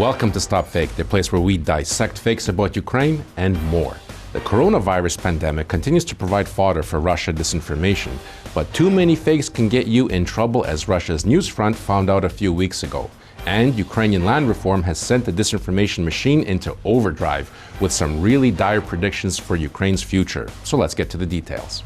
Welcome to StopFake, the place where we dissect fakes about Ukraine and more. The coronavirus pandemic continues to provide fodder for Russia disinformation, but too many fakes can get you in trouble, as Russia's news front found out a few weeks ago. And Ukrainian land reform has sent the disinformation machine into overdrive with some really dire predictions for Ukraine's future. So let's get to the details.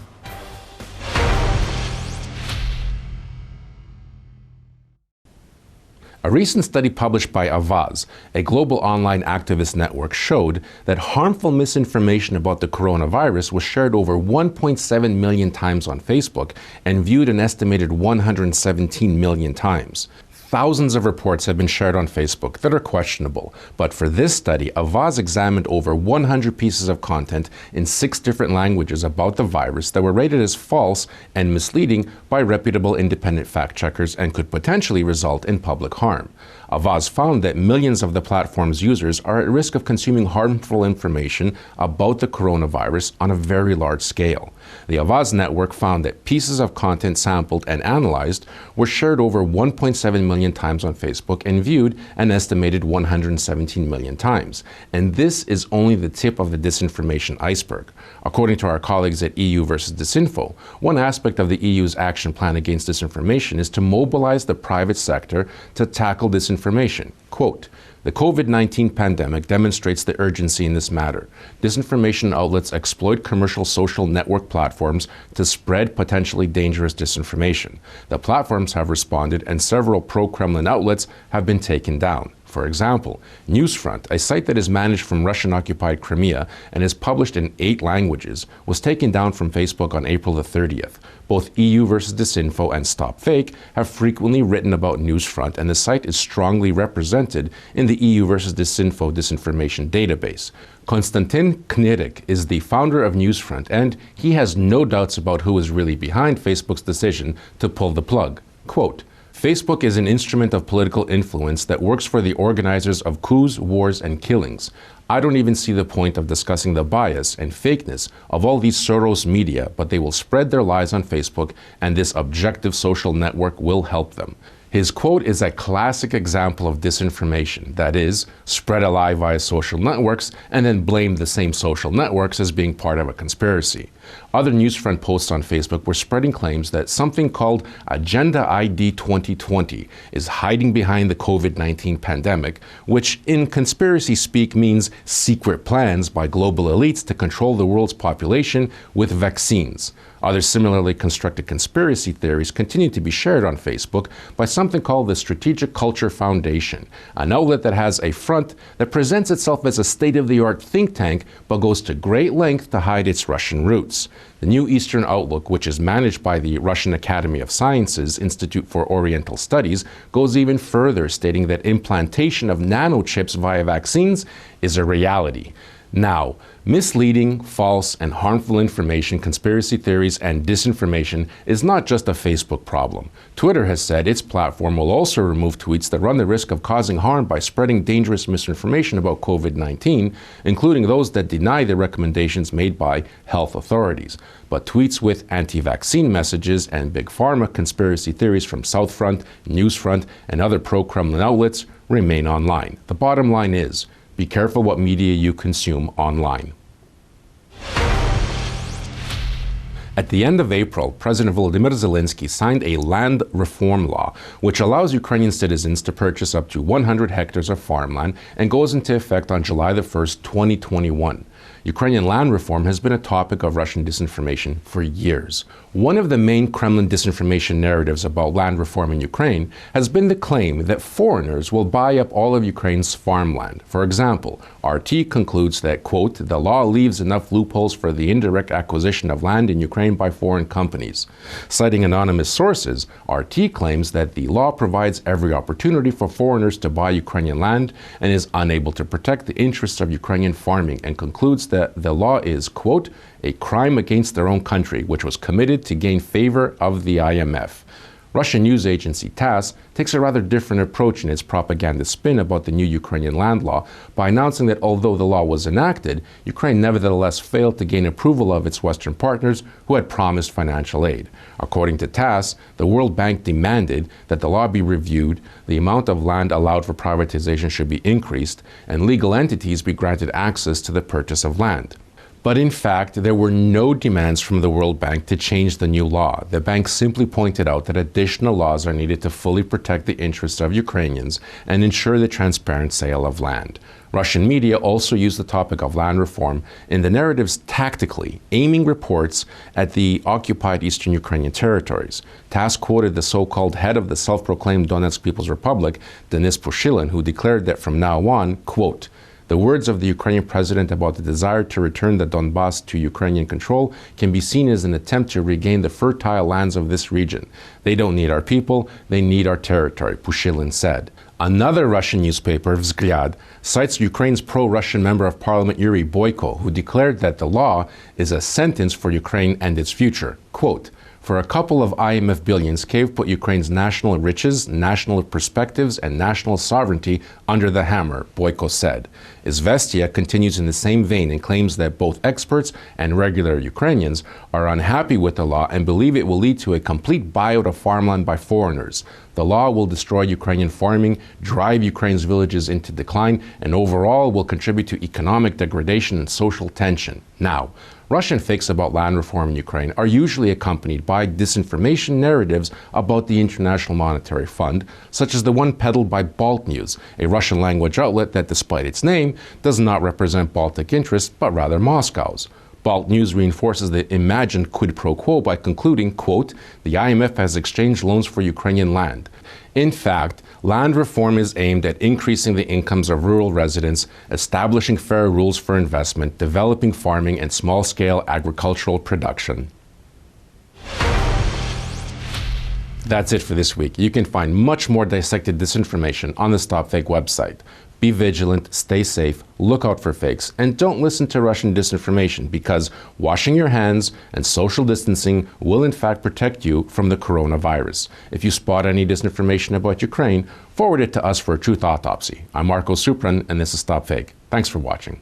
A recent study published by Avaz, a global online activist network, showed that harmful misinformation about the coronavirus was shared over 1.7 million times on Facebook and viewed an estimated 117 million times. Thousands of reports have been shared on Facebook that are questionable, but for this study, Avaz examined over 100 pieces of content in 6 different languages about the virus that were rated as false and misleading by reputable independent fact-checkers and could potentially result in public harm. Avaz found that millions of the platform's users are at risk of consuming harmful information about the coronavirus on a very large scale. The Avaz network found that pieces of content sampled and analyzed were shared over 1.7 million times on Facebook and viewed an estimated 117 million times. And this is only the tip of the disinformation iceberg. According to our colleagues at EU versus Disinfo, one aspect of the EU's action plan against disinformation is to mobilize the private sector to tackle disinformation. Quote, "The COVID-19 pandemic demonstrates the urgency in this matter. Disinformation outlets exploit commercial social network platforms to spread potentially dangerous disinformation. The platforms have responded and several pro-Kremlin outlets have been taken down. For example, Newsfront, a site that is managed from Russian-occupied Crimea and is published in 8 languages, was taken down from Facebook on April the 30th. Both EU versus Disinfo and StopFake have frequently written about Newsfront, and the site is strongly represented in the EU versus Disinfo disinformation database. Konstantin Knirik is the founder of Newsfront, and he has no doubts about who is really behind Facebook's decision to pull the plug. Quote, "Facebook is an instrument of political influence that works for the organizers of coups, wars, and killings. I don't even see the point of discussing the bias and fakeness of all these Soros media, but they will spread their lies on Facebook, and this objective social network will help them." His quote is a classic example of disinformation, that is, spread a lie via social networks and then blame the same social networks as being part of a conspiracy. Other Newsfront posts on Facebook were spreading claims that something called Agenda ID 2020 is hiding behind the COVID-19 pandemic, which in conspiracy speak means secret plans by global elites to control the world's population with vaccines. Other similarly constructed conspiracy theories continue to be shared on Facebook by something called the Strategic Culture Foundation, an outlet that has a front that presents itself as a state-of-the-art think tank but goes to great length to hide its Russian roots. The New Eastern Outlook, which is managed by the Russian Academy of Sciences Institute for Oriental Studies, goes even further, stating that implantation of nanochips via vaccines is a reality. Now, misleading, false, and harmful information, conspiracy theories, and disinformation is not just a Facebook problem. Twitter has said its platform will also remove tweets that run the risk of causing harm by spreading dangerous misinformation about COVID-19, including those that deny the recommendations made by health authorities. But tweets with anti-vaccine messages and big pharma conspiracy theories from Southfront, Newsfront, and other pro-Kremlin outlets remain online. The bottom line is, be careful what media you consume online. At the end of April, President Volodymyr Zelensky signed a land reform law, which allows Ukrainian citizens to purchase up to 100 hectares of farmland and goes into effect on July the 1st, 2021. Ukrainian land reform has been a topic of Russian disinformation for years. One of the main Kremlin disinformation narratives about land reform in Ukraine has been the claim that foreigners will buy up all of Ukraine's farmland. For example, RT concludes that, quote, "The law leaves enough loopholes for the indirect acquisition of land in Ukraine by foreign companies." Citing anonymous sources, RT claims that the law provides every opportunity for foreigners to buy Ukrainian land and is unable to protect the interests of Ukrainian farming, and concludes that the law is, quote, "a crime against their own country, which was committed to gain favor of the IMF." Russian news agency TASS takes a rather different approach in its propaganda spin about the new Ukrainian land law by announcing that although the law was enacted, Ukraine nevertheless failed to gain approval of its Western partners who had promised financial aid. According to TASS, the World Bank demanded that the law be reviewed, the amount of land allowed for privatization should be increased, and legal entities be granted access to the purchase of land. But in fact, there were no demands from the World Bank to change the new law. The bank simply pointed out that additional laws are needed to fully protect the interests of Ukrainians and ensure the transparent sale of land. Russian media also used the topic of land reform in the narratives tactically, aiming reports at the occupied eastern Ukrainian territories. TASS quoted the so-called head of the self-proclaimed Donetsk People's Republic, Denis Pushilin, who declared that from now on, quote, "The words of the Ukrainian president about the desire to return the Donbas to Ukrainian control can be seen as an attempt to regain the fertile lands of this region. They don't need our people, they need our territory," Pushilin said. Another Russian newspaper, Vzglyad, cites Ukraine's pro-Russian member of parliament Yuri Boyko, who declared that the law is a sentence for Ukraine and its future. Quote, "For a couple of IMF billions, Kyiv put Ukraine's national riches, national perspectives, and national sovereignty under the hammer," Boyko said. Izvestia continues in the same vein and claims that both experts and regular Ukrainians are unhappy with the law and believe it will lead to a complete buyout of farmland by foreigners. The law will destroy Ukrainian farming, drive Ukraine's villages into decline, and overall will contribute to economic degradation and social tension. Now, Russian fakes about land reform in Ukraine are usually accompanied by disinformation narratives about the International Monetary Fund, such as the one peddled by Balt News, a Russian language outlet that, despite its name, does not represent Baltic interests, but rather Moscow's. Balt News reinforces the imagined quid pro quo by concluding, quote, "The IMF has exchanged loans for Ukrainian land." In fact, land reform is aimed at increasing the incomes of rural residents, establishing fair rules for investment, developing farming and small-scale agricultural production. That's it for this week. You can find much more dissected disinformation on the StopFake website. Be vigilant, stay safe, look out for fakes, and don't listen to Russian disinformation because washing your hands and social distancing will in fact protect you from the coronavirus. If you spot any disinformation about Ukraine, forward it to us for a truth autopsy. I'm Marko Suprun, and this is StopFake. Thanks for watching.